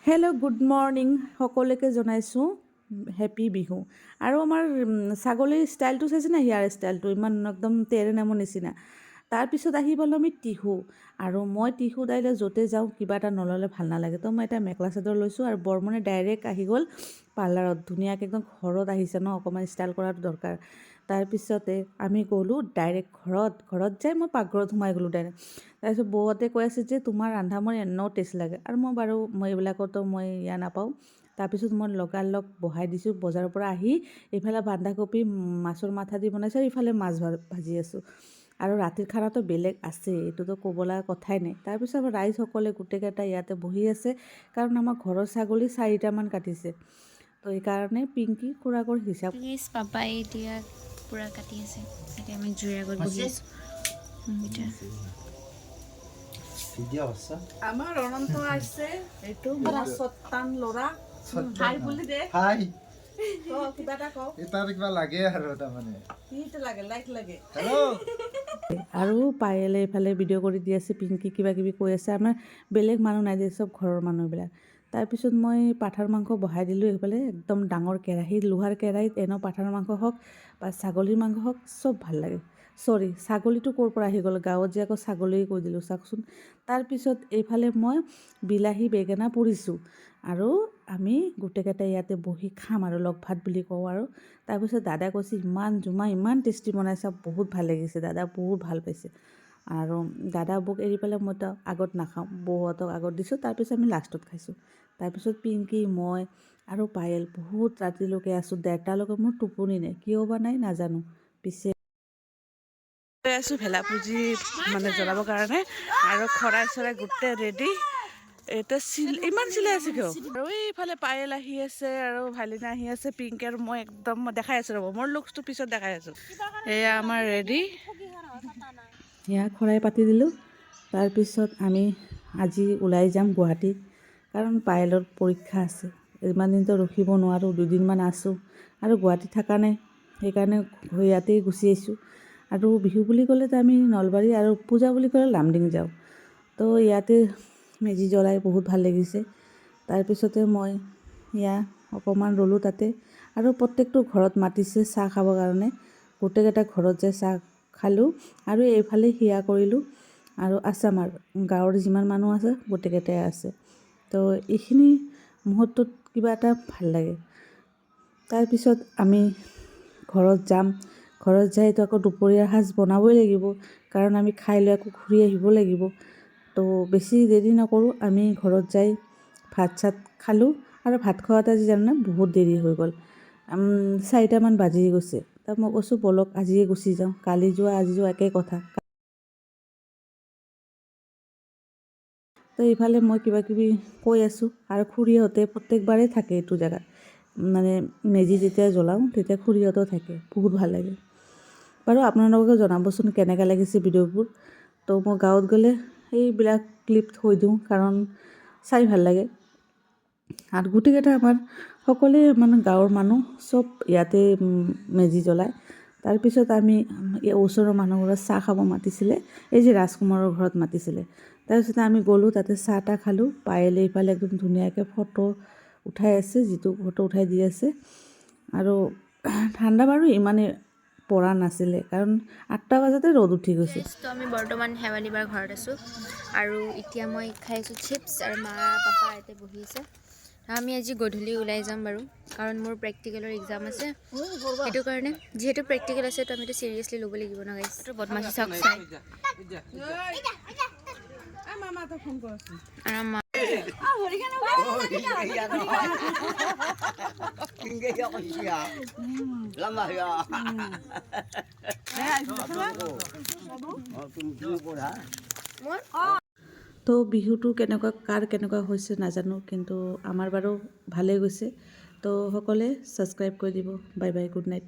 Hello' good morning সকলোকে জনাইছোঁ happy Bihu. আৰু আমাৰ ছাগলীৰ ষ্টাইলটো চাইছেনে? হেয়াৰ ষ্টাইলটো ইমান একদম তেৰে নামৰ নিচিনা। তাৰপিছত আহি পালোঁ আমি টিহু। আৰু মই টিহু দাইলে য'তে যাওঁ কিবা এটা নল'লে ভাল নালাগে, তো মই এটা মেখেলা চাদৰ লৈছোঁ আৰু বৰমনে ডাইৰেক্ট আহি গ'ল পাৰ্লাৰত। ধুনীয়াকৈ একদম ঘৰত আহিছে ন, অকণমান ষ্টাইল কৰাটো দৰকাৰ। তাৰপিছতে আমি গ'লোঁ ডাইৰেক্ট ঘৰত যাই মই পাকঘৰত সোমাই গ'লোঁ ডাইৰেক্ট। তাৰপিছত বৌহঁতে কৈ আছে যে তোমাৰ ৰন্ধা মোৰ এনেও টেষ্ট লাগে, আৰু মই এইবিলাকতো মই নাপাওঁ। তাৰপিছত মই লগালগ বহাই দিছোঁ। বজাৰৰ পৰা আহি এইফালে বন্ধাকবি মাছৰ মাথা দি বনাইছোঁ, ইফালে মাছ ভাজি আছোঁ। আৰু ৰাতিৰ খানাটো বেলেগ আছে, এইটোতো ক'ব লগা কথাই নাই। তাৰপিছত ৰাইজসকলে গোটেইকেইটা ইয়াতে বহি আছে, কাৰণ আমাৰ ঘৰৰ ছাগলী 4টামান কাটিছে। তো এইকাৰণে পিংকি খুৰাকৰ হিচাপ পাপাই এতিয়া পুৰা কাটি আছে। এতিয়া আমি জুইৰ আগত বহি আছোঁ। আমাৰ অনন্ত আছে, এইটো সত্তান ল'ৰা হাই বুলি দে। হাই কিবা এটা কওঁ, এটা কিবা লাগে আৰু তাৰমানে কি লাগে, লাইক লাগে। হেল্ল' আৰু পায়েলে এইফালে ভিডিঅ' কৰি দি আছে, পিংকি কিবা কিবি কৈ আছে। আমাৰ বেলেগ মানুহ নাই যে, চব ঘৰৰ মানুহবিলাক। তাৰপিছত মই পাঠাৰ মাংস বহাই দিলোঁ এইফালে, একদম ডাঙৰ কেৰাহীত, লোহাৰ কেৰাহীত। এনেও পাঠাৰ মাংস হওক বা ছাগলীৰ মাংস হওক চব ভাল লাগে। চৰি, ছাগলীটো ক'ৰ পৰা আহি গ'ল, গাঁৱত যে আকৌ ছাগলী কৈ দিলোঁ চাওকচোন। তাৰপিছত এইফালে মই বিলাহী বেঙেনা পুৰিছোঁ, আৰু আমি গোটেইকেইটাই ইয়াতে বহি খাম আৰু লগ ভাত বুলি কওঁ আৰু। তাৰপিছত দাদাই কৈছে ইমান জুমা ইমান টেষ্টি বনাইছা, বহুত ভাল লাগিছে, দাদা বহুত ভাল পাইছে। আৰু দাদা বৌক এৰি পেলাই মই তো আগত নাখাওঁ, বৌহঁতক আগত দিছোঁ। তাৰপিছত আমি লাষ্টত খাইছোঁ। তাৰপিছত পিংকি, মই আৰু পায়েল বহুত ৰাতিলৈকে আছোঁ, 1:30লৈকে। মোৰ টোপনি নাই, কিয় বা নাই নাজানো। পিছে আছোঁ ভেলা পুজি মানে জ্বলাবৰ কাৰণে, আৰু খৰাই চৰাই গোটেই ৰেডি। এটা ইমান চিলাই আছে কিয়? আৰু এইফালে পায়েল আহি আছে, আৰু ভালিনা আহি আছে। পিংকি আৰু মই একদম দেখাই আছোঁ, ৰ'ব মোৰ লুকছটো পিছত দেখাই আছোঁ। এয়া আমাৰ ৰেডি, সেয়া খৰাই পাতি দিলোঁ। তাৰপিছত আমি আজি ওলাই যাম গুৱাহাটী, কাৰণ পায়েলৰ পৰীক্ষা আছে। ইমান দিনতো ৰখিব নোৱাৰোঁ, 2দিনমান আছোঁ আৰু গুৱাহাটীত থকা নাই, সেইকাৰণে ইয়াতেই গুচি আহিছোঁ। আৰু বিহু বুলি ক'লেতো আমি নলবাৰী, আৰু পূজা বুলি ক'লে লামডিং যাওঁ। তো ইয়াতে মেজি জ্বলাই বহুত ভাল লাগিছে। তাৰপিছতে মই অকণমান ৰ'লোঁ তাতে, আৰু প্ৰত্যেকটো ঘৰত মাতিছে চাহ খাবৰ কাৰণে। গোটেইকেইটা ঘৰত যাই চাহ খালোঁ, আৰু এইফালে সেয়া কৰিলোঁ। আৰু আছে আমাৰ গাঁৱৰ যিমান মানুহ আছে গোটেইকেইটাই আছে। তো এইখিনি মুহূৰ্তত কিবা এটা ভাল লাগে। তাৰপিছত আমি ঘৰত যাম। ঘৰত যাইতো আকৌ দুপৰীয়াৰ সাজ বনাবই লাগিব, কাৰণ আমি খাই লৈ আকৌ ঘূৰি আহিব লাগিব। তো বেছি দেৰি নকৰোঁ, আমি ঘৰত যাই ভাত চাত খালোঁ। আৰু ভাত খোৱাতে আজি জানানে বহুত দেৰি হৈ গ'ল, 4টামান বাজি গৈছে। তাত মই কৈছোঁ ব'লক আজিয়ে গুচি যাওঁ, কালি যোৱা আজি যোৱা একেই কথা। তো এইফালে মই কিবা কিবি কৈ আছোঁ, আৰু খুৰীহঁতে প্ৰত্যেকবাৰেই থাকে এইটো জেগাত। মানে মেজি যেতিয়া জ্বলাওঁ তেতিয়া খুৰীহঁতেও থাকে, বহুত ভাল লাগে। বাৰু আপোনালোকে জনাবচোন কেনেকৈ লাগিছে ভিডিঅ'বোৰ। তো মই গাঁৱত গ'লে সেইবিলাক ক্লিপ থৈ দিওঁ, কাৰণ চাই ভাল লাগে। আৰু গোটেইকেইটা আমাৰ সকলোৱে মানে গাঁৱৰ মানুহ চব ইয়াতে মেজি জ্বলায়। তাৰপিছত আমি ওচৰৰ মানুহবোৰে চাহ খাব মাতিছিলে, এই যে ৰাজকুমাৰৰ ঘৰত মাতিছিলে। তাৰপিছত আমি গ'লোঁ, তাতে চাহ তাহ খালোঁ। পায়েলে এইফালে একদম ধুনীয়াকৈ ফটো উঠাই আছে, যিটো ফটো উঠাই দি আছে। আৰু ঠাণ্ডা বাৰু ইমানেই পৰা নাছিলে, কাৰণ 8টা বজাতে ৰ'দ উঠি গৈছে। তো আমি বৰ্তমান শেৱালি বাৰ ঘৰত আছোঁ, আৰু এতিয়া মই খাই আছোঁ চিপছ, আৰু মা পাপা ইয়াতে বহি আছে। আমি আজি গধূলি ওলাই যাম বাৰু, কাৰণ মোৰ প্ৰেক্টিকেলৰ এক্সাম আছে। সেইটো কাৰণে যিহেতু প্ৰেক্টিকেল আছে, তো আমিতো চিৰিয়াছলি ল'ব লাগিব ন গাইছ। এইটো বদমাচি চাওক চাই। তো বিহুটো কাৰ কেনেকুৱা হৈছে নাজানো, কিন্তু আমাৰ বাৰু ভালেই গৈছে। তো সকলোৱে ছাবস্ক্ৰাইব কৰি দিব। Bye bye, good night.